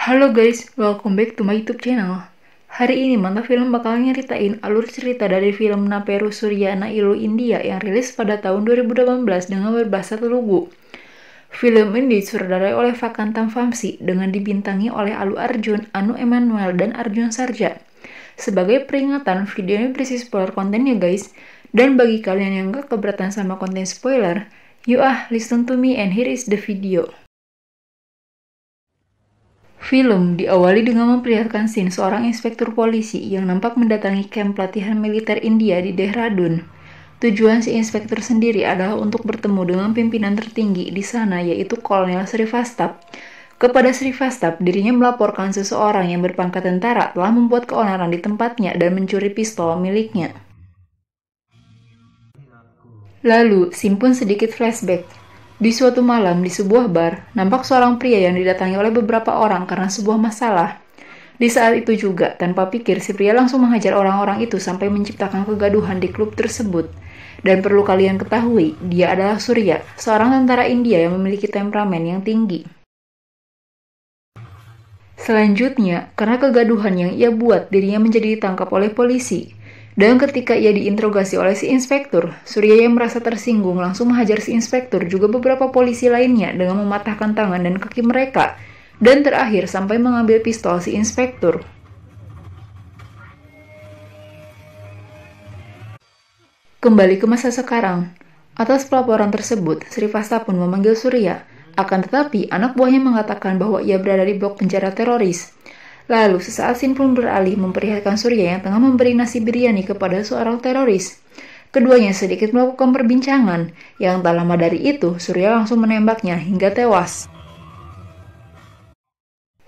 Halo guys, welcome back to my YouTube channel. Hari ini Mantap Film bakal nyeritain alur cerita dari film Naperu Surya Na Ilu India yang rilis pada tahun 2018 dengan berbahasa Telugu. Film ini disutradarai oleh Vakantam Vamsi dengan dibintangi oleh Alu Arjun, Anu Emmanuel, dan Arjun Sarja. Sebagai peringatan, video ini berisi spoiler kontennya guys. Dan bagi kalian yang gak keberatan sama konten spoiler, yuk listen to me and here is the video. Film diawali dengan memperlihatkan scene seorang inspektur polisi yang nampak mendatangi kamp pelatihan militer India di Dehradun. Tujuan si inspektur sendiri adalah untuk bertemu dengan pimpinan tertinggi di sana, yaitu Kolonel Srivastava. Kepada Srivastava, dirinya melaporkan seseorang yang berpangkat tentara telah membuat keonaran di tempatnya dan mencuri pistol miliknya. Lalu, simpun sedikit flashback. Di suatu malam di sebuah bar, nampak seorang pria yang didatangi oleh beberapa orang karena sebuah masalah. Di saat itu juga, tanpa pikir, si pria langsung menghajar orang-orang itu sampai menciptakan kegaduhan di klub tersebut. Dan perlu kalian ketahui, dia adalah Surya, seorang tentara India yang memiliki temperamen yang tinggi. Selanjutnya, karena kegaduhan yang ia buat, dirinya menjadi ditangkap oleh polisi. Dan ketika ia diinterogasi oleh si inspektur, Surya yang merasa tersinggung langsung menghajar si inspektur juga beberapa polisi lainnya dengan mematahkan tangan dan kaki mereka, dan terakhir sampai mengambil pistol si inspektur. Kembali ke masa sekarang. Atas pelaporan tersebut, Srivastava pun memanggil Surya. Akan tetapi, anak buahnya mengatakan bahwa ia berada di blok penjara teroris. Lalu, sesaat scene pun beralih memperlihatkan Surya yang tengah memberi nasi biryani kepada seorang teroris. Keduanya sedikit melakukan perbincangan, yang tak lama dari itu, Surya langsung menembaknya hingga tewas.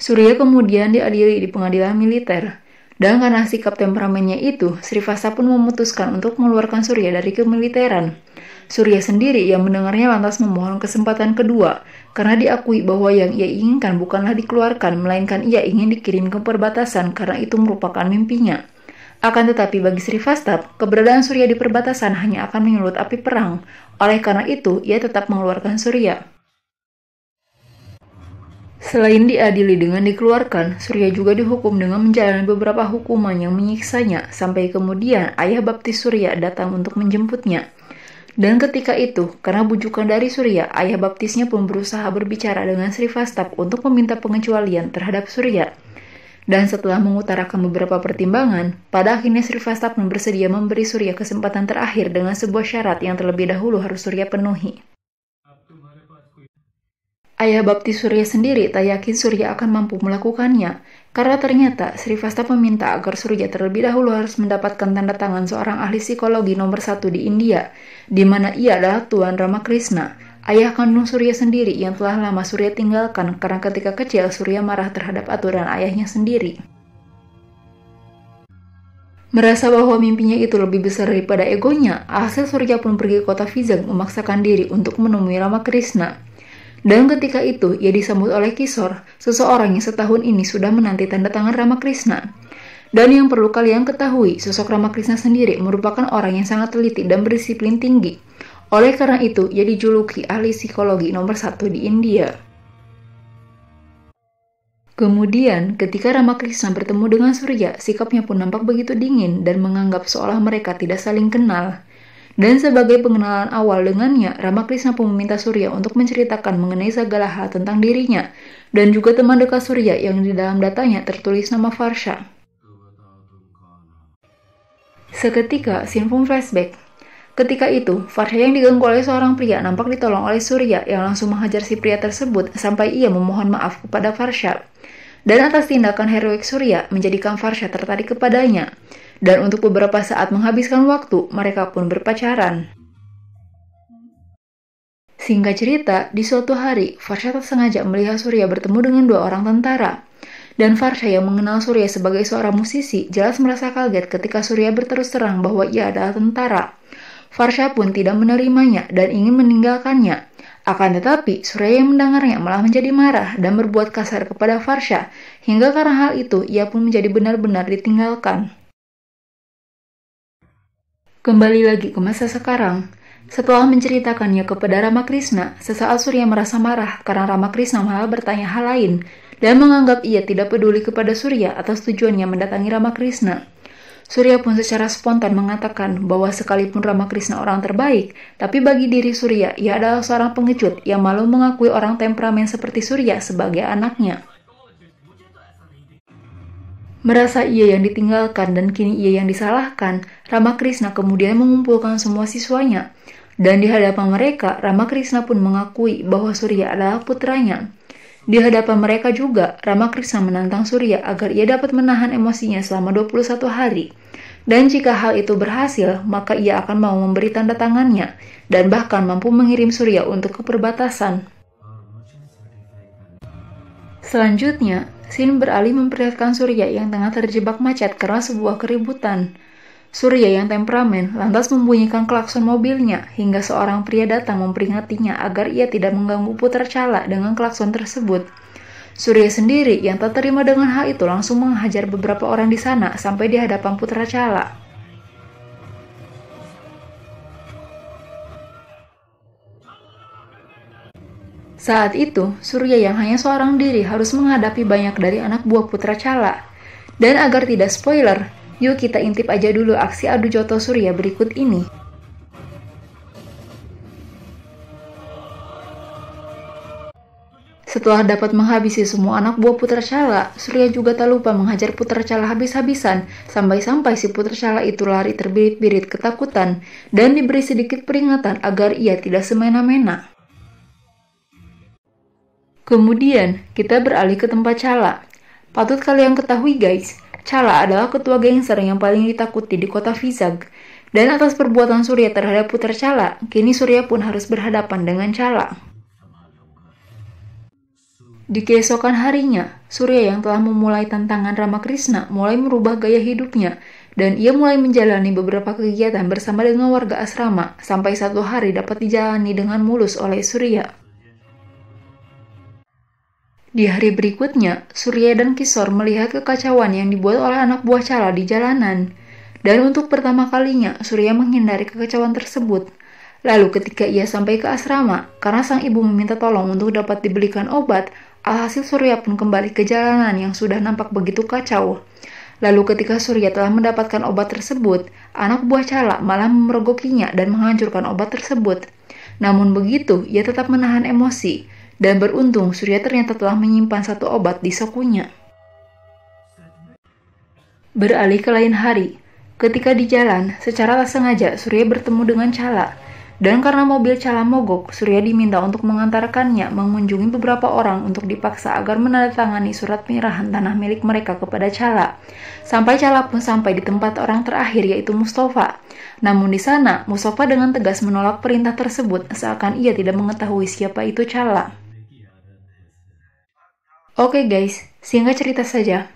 Surya kemudian diadili di pengadilan militer. Dan karena sikap temperamennya itu, Srivastava pun memutuskan untuk mengeluarkan Surya dari kemiliteran. Surya sendiri yang mendengarnya lantas memohon kesempatan kedua, karena diakui bahwa yang ia inginkan bukanlah dikeluarkan, melainkan ia ingin dikirim ke perbatasan karena itu merupakan mimpinya. Akan tetapi bagi Srivastava, keberadaan Surya di perbatasan hanya akan menyulut api perang. Oleh karena itu, ia tetap mengeluarkan Surya. Selain diadili dengan dikeluarkan, Surya juga dihukum dengan menjalani beberapa hukuman yang menyiksanya, sampai kemudian ayah baptis Surya datang untuk menjemputnya. Dan ketika itu, karena bujukan dari Surya, ayah baptisnya pun berusaha berbicara dengan Srivastava untuk meminta pengecualian terhadap Surya. Dan setelah mengutarakan beberapa pertimbangan, pada akhirnya Srivastava pun bersedia memberi Surya kesempatan terakhir dengan sebuah syarat yang terlebih dahulu harus Surya penuhi. Ayah baptis Surya sendiri tak yakin Surya akan mampu melakukannya, karena ternyata Srivastava meminta agar Surya terlebih dahulu harus mendapatkan tanda tangan seorang ahli psikologi nomor 1 di India, di mana ia adalah Tuan Ramakrishna, ayah kandung Surya sendiri yang telah lama Surya tinggalkan karena ketika kecil Surya marah terhadap aturan ayahnya sendiri. Merasa bahwa mimpinya itu lebih besar daripada egonya, hasil Surya pun pergi ke kota Vizag memaksakan diri untuk menemui Ramakrishna. Dan ketika itu, ia disambut oleh Kishore, seseorang yang setahun ini sudah menanti tanda tangan Ramakrishna. Dan yang perlu kalian ketahui, sosok Ramakrishna sendiri merupakan orang yang sangat teliti dan berdisiplin tinggi. Oleh karena itu, ia dijuluki ahli psikologi nomor 1 di India. Kemudian, ketika Ramakrishna bertemu dengan Surya, sikapnya pun nampak begitu dingin dan menganggap seolah mereka tidak saling kenal. Dan sebagai pengenalan awal dengannya, Ramakrishna pun meminta Surya untuk menceritakan mengenai segala hal tentang dirinya, dan juga teman dekat Surya yang di dalam datanya tertulis nama Varsha. Seketika, scene pun flashback. Ketika itu, Varsha yang diganggu oleh seorang pria nampak ditolong oleh Surya yang langsung menghajar si pria tersebut sampai ia memohon maaf kepada Varsha. Dan atas tindakan heroik Surya menjadikan Varsha tertarik kepadanya. Dan untuk beberapa saat menghabiskan waktu, mereka pun berpacaran. Singkat cerita, di suatu hari, Varsha tak sengaja melihat Surya bertemu dengan dua orang tentara. Dan Varsha yang mengenal Surya sebagai seorang musisi, jelas merasa kaget ketika Surya berterus terang bahwa ia adalah tentara. Varsha pun tidak menerimanya dan ingin meninggalkannya. Akan tetapi, Surya yang mendengarnya malah menjadi marah dan berbuat kasar kepada Varsha, hingga karena hal itu, ia pun menjadi benar-benar ditinggalkan. Kembali lagi ke masa sekarang. Setelah menceritakannya kepada Ramakrishna, sesaat Surya merasa marah karena Ramakrishna malah bertanya hal lain dan menganggap ia tidak peduli kepada Surya atas tujuannya mendatangi Ramakrishna. Surya pun secara spontan mengatakan bahwa sekalipun Ramakrishna orang terbaik, tapi bagi diri Surya, ia adalah seorang pengecut yang malu mengakui orang temperamen seperti Surya sebagai anaknya. Merasa ia yang ditinggalkan dan kini ia yang disalahkan, Ramakrishna kemudian mengumpulkan semua siswanya. Dan di hadapan mereka, Ramakrishna pun mengakui bahwa Surya adalah putranya. Di hadapan mereka juga, Ramakrishna menantang Surya agar ia dapat menahan emosinya selama 21 hari. Dan jika hal itu berhasil, maka ia akan mau memberi tanda tangannya, dan bahkan mampu mengirim Surya untuk ke perbatasan. Selanjutnya, scene beralih memperlihatkan Surya yang tengah terjebak macet karena sebuah keributan. Surya yang temperamen lantas membunyikan klakson mobilnya hingga seorang pria datang memperingatinya agar ia tidak mengganggu Putra Chala dengan klakson tersebut. Surya sendiri yang tak terima dengan hal itu langsung menghajar beberapa orang di sana sampai di hadapan Putra Chala. Saat itu, Surya yang hanya seorang diri harus menghadapi banyak dari anak buah Putra Chala. Dan agar tidak spoiler, yuk kita intip aja dulu aksi adu joto Surya berikut ini. Setelah dapat menghabisi semua anak buah Putra Chala, Surya juga tak lupa menghajar Putra Chala habis-habisan, sampai-sampai si Putra Chala itu lari terbirit-birit ketakutan, dan diberi sedikit peringatan agar ia tidak semena-mena. Kemudian, kita beralih ke tempat Chala. Patut kalian ketahui guys, Chala adalah ketua gangster yang paling ditakuti di kota Vizag. Dan atas perbuatan Surya terhadap Putra Chala, kini Surya pun harus berhadapan dengan Chala. Di keesokan harinya, Surya yang telah memulai tantangan Ramakrishna mulai merubah gaya hidupnya, dan ia mulai menjalani beberapa kegiatan bersama dengan warga asrama, sampai satu hari dapat dijalani dengan mulus oleh Surya. Di hari berikutnya, Surya dan Kishore melihat kekacauan yang dibuat oleh anak buah Chala di jalanan. Dan untuk pertama kalinya, Surya menghindari kekacauan tersebut. Lalu ketika ia sampai ke asrama, karena sang ibu meminta tolong untuk dapat dibelikan obat, alhasil Surya pun kembali ke jalanan yang sudah nampak begitu kacau. Lalu ketika Surya telah mendapatkan obat tersebut, anak buah Chala malah memergokinya dan menghancurkan obat tersebut. Namun begitu, ia tetap menahan emosi. Dan beruntung, Surya ternyata telah menyimpan satu obat di sakunya. Beralih ke lain hari, ketika di jalan, secara tak sengaja Surya bertemu dengan Chala. Dan karena mobil Chala mogok, Surya diminta untuk mengantarkannya mengunjungi beberapa orang untuk dipaksa agar menandatangani surat penyerahan tanah milik mereka kepada Chala. Sampai Chala pun sampai di tempat orang terakhir yaitu Mustafa. Namun di sana, Mustafa dengan tegas menolak perintah tersebut seakan ia tidak mengetahui siapa itu Chala. Oke guys, singkat cerita saja.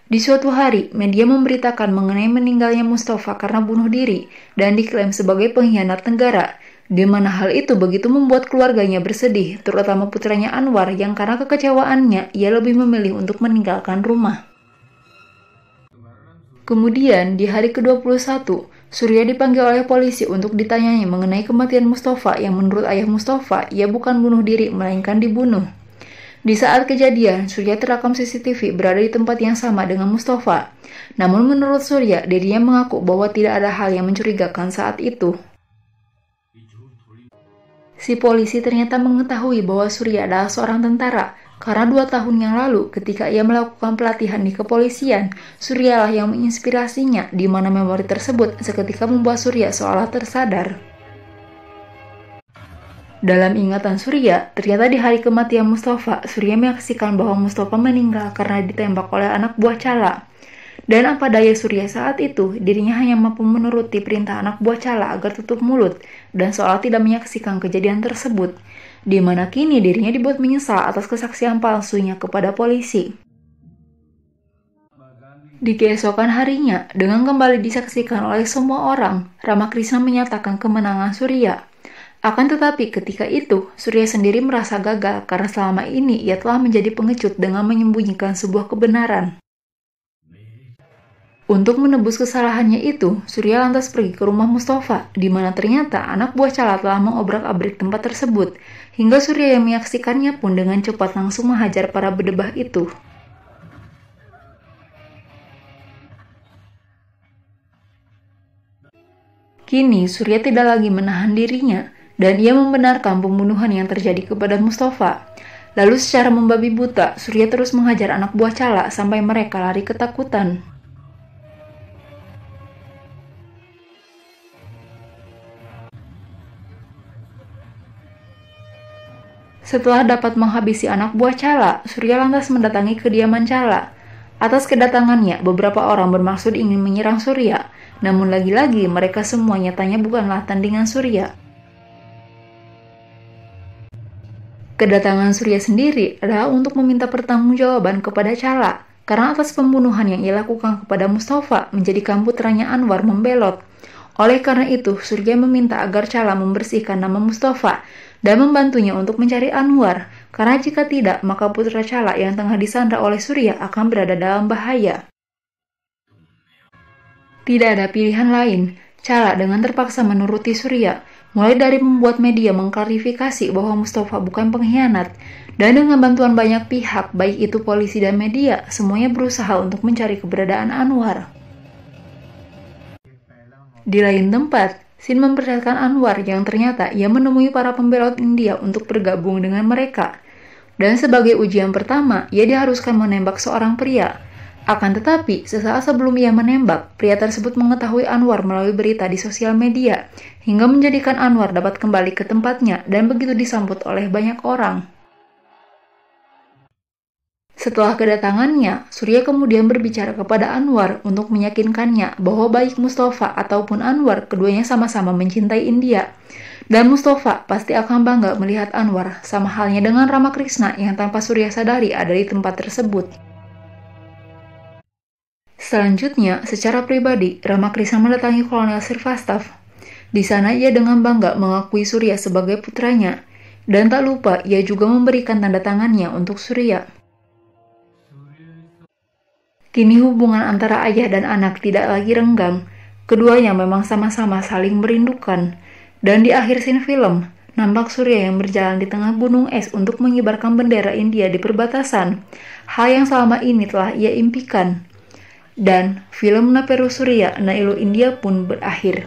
Di suatu hari, media memberitakan mengenai meninggalnya Mustafa karena bunuh diri dan diklaim sebagai pengkhianat negara, di mana hal itu begitu membuat keluarganya bersedih, terutama putranya Anwar yang karena kekecewaannya, ia lebih memilih untuk meninggalkan rumah. Kemudian, di hari ke-21, Surya dipanggil oleh polisi untuk ditanyai mengenai kematian Mustafa yang menurut ayah Mustafa, ia bukan bunuh diri, melainkan dibunuh. Di saat kejadian, Surya terekam CCTV berada di tempat yang sama dengan Mustafa. Namun menurut Surya, dirinya mengaku bahwa tidak ada hal yang mencurigakan saat itu. Si polisi ternyata mengetahui bahwa Surya adalah seorang tentara, karena 2 tahun yang lalu ketika ia melakukan pelatihan di kepolisian, Surya lah yang menginspirasinya, di mana memori tersebut seketika membuat Surya seolah tersadar. Dalam ingatan Surya, ternyata di hari kematian Mustafa, Surya menyaksikan bahwa Mustafa meninggal karena ditembak oleh anak buah Chala. Dan apa daya Surya saat itu, dirinya hanya mampu menuruti perintah anak buah Chala agar tutup mulut, dan seolah tidak menyaksikan kejadian tersebut, di mana kini dirinya dibuat menyesal atas kesaksian palsunya kepada polisi. Di keesokan harinya, dengan kembali disaksikan oleh semua orang, Ramakrishna menyatakan kemenangan Surya. Akan tetapi ketika itu, Surya sendiri merasa gagal karena selama ini ia telah menjadi pengecut dengan menyembunyikan sebuah kebenaran. Untuk menebus kesalahannya itu, Surya lantas pergi ke rumah Mustafa, di mana ternyata anak buah Chala telah mengobrak-abrik tempat tersebut, hingga Surya yang menyaksikannya pun dengan cepat langsung menghajar para berdebah itu. Kini Surya tidak lagi menahan dirinya dan ia membenarkan pembunuhan yang terjadi kepada Mustafa. Lalu secara membabi buta, Surya terus menghajar anak buah Chala sampai mereka lari ketakutan. Setelah dapat menghabisi anak buah Chala, Surya lantas mendatangi kediaman Chala. Atas kedatangannya, beberapa orang bermaksud ingin menyerang Surya, namun lagi-lagi mereka semua nyatanya bukanlah tandingan Surya. Kedatangan Surya sendiri adalah untuk meminta pertanggungjawaban kepada Chala, karena atas pembunuhan yang ia lakukan kepada Mustafa menjadikan putranya Anwar membelot. Oleh karena itu, Surya meminta agar Chala membersihkan nama Mustafa dan membantunya untuk mencari Anwar, karena jika tidak, maka putra Chala yang tengah disandra oleh Surya akan berada dalam bahaya. Tidak ada pilihan lain, Chala dengan terpaksa menuruti Surya, mulai dari membuat media mengklarifikasi bahwa Mustafa bukan pengkhianat, dan dengan bantuan banyak pihak, baik itu polisi dan media, semuanya berusaha untuk mencari keberadaan Anwar. Di lain tempat, Sin memperlihatkan Anwar yang ternyata ia menemui para pembelot India untuk bergabung dengan mereka. Dan sebagai ujian pertama, ia diharuskan menembak seorang pria. Akan tetapi, sesaat sebelum ia menembak, pria tersebut mengetahui Anwar melalui berita di sosial media, hingga menjadikan Anwar dapat kembali ke tempatnya dan begitu disambut oleh banyak orang. Setelah kedatangannya, Surya kemudian berbicara kepada Anwar untuk meyakinkannya bahwa baik Mustafa ataupun Anwar keduanya sama-sama mencintai India. Dan Mustafa pasti akan bangga melihat Anwar, sama halnya dengan Ramakrishna yang tanpa Surya sadari ada di tempat tersebut. Selanjutnya, secara pribadi, Ramakrishna mendatangi Kolonel Srivastava. Di sana ia dengan bangga mengakui Surya sebagai putranya, dan tak lupa ia juga memberikan tanda tangannya untuk Surya. Kini hubungan antara ayah dan anak tidak lagi renggang. Keduanya memang sama-sama saling merindukan. Dan di akhir scene film, nampak Surya yang berjalan di tengah gunung es untuk mengibarkan bendera India di perbatasan. Hal yang selama ini telah ia impikan. Dan film Na Peru Surya Na Ilu India pun berakhir.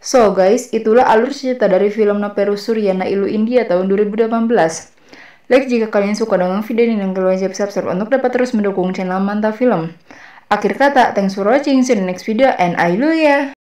So guys, itulah alur cerita dari film Na Peru Surya Na Ilu India tahun 2018. Like jika kalian suka dengan video ini dan kalian wajib subscribe untuk dapat terus mendukung channel Mantap Film. Akhir kata, thanks for watching, see you in the next video, and hallelujah!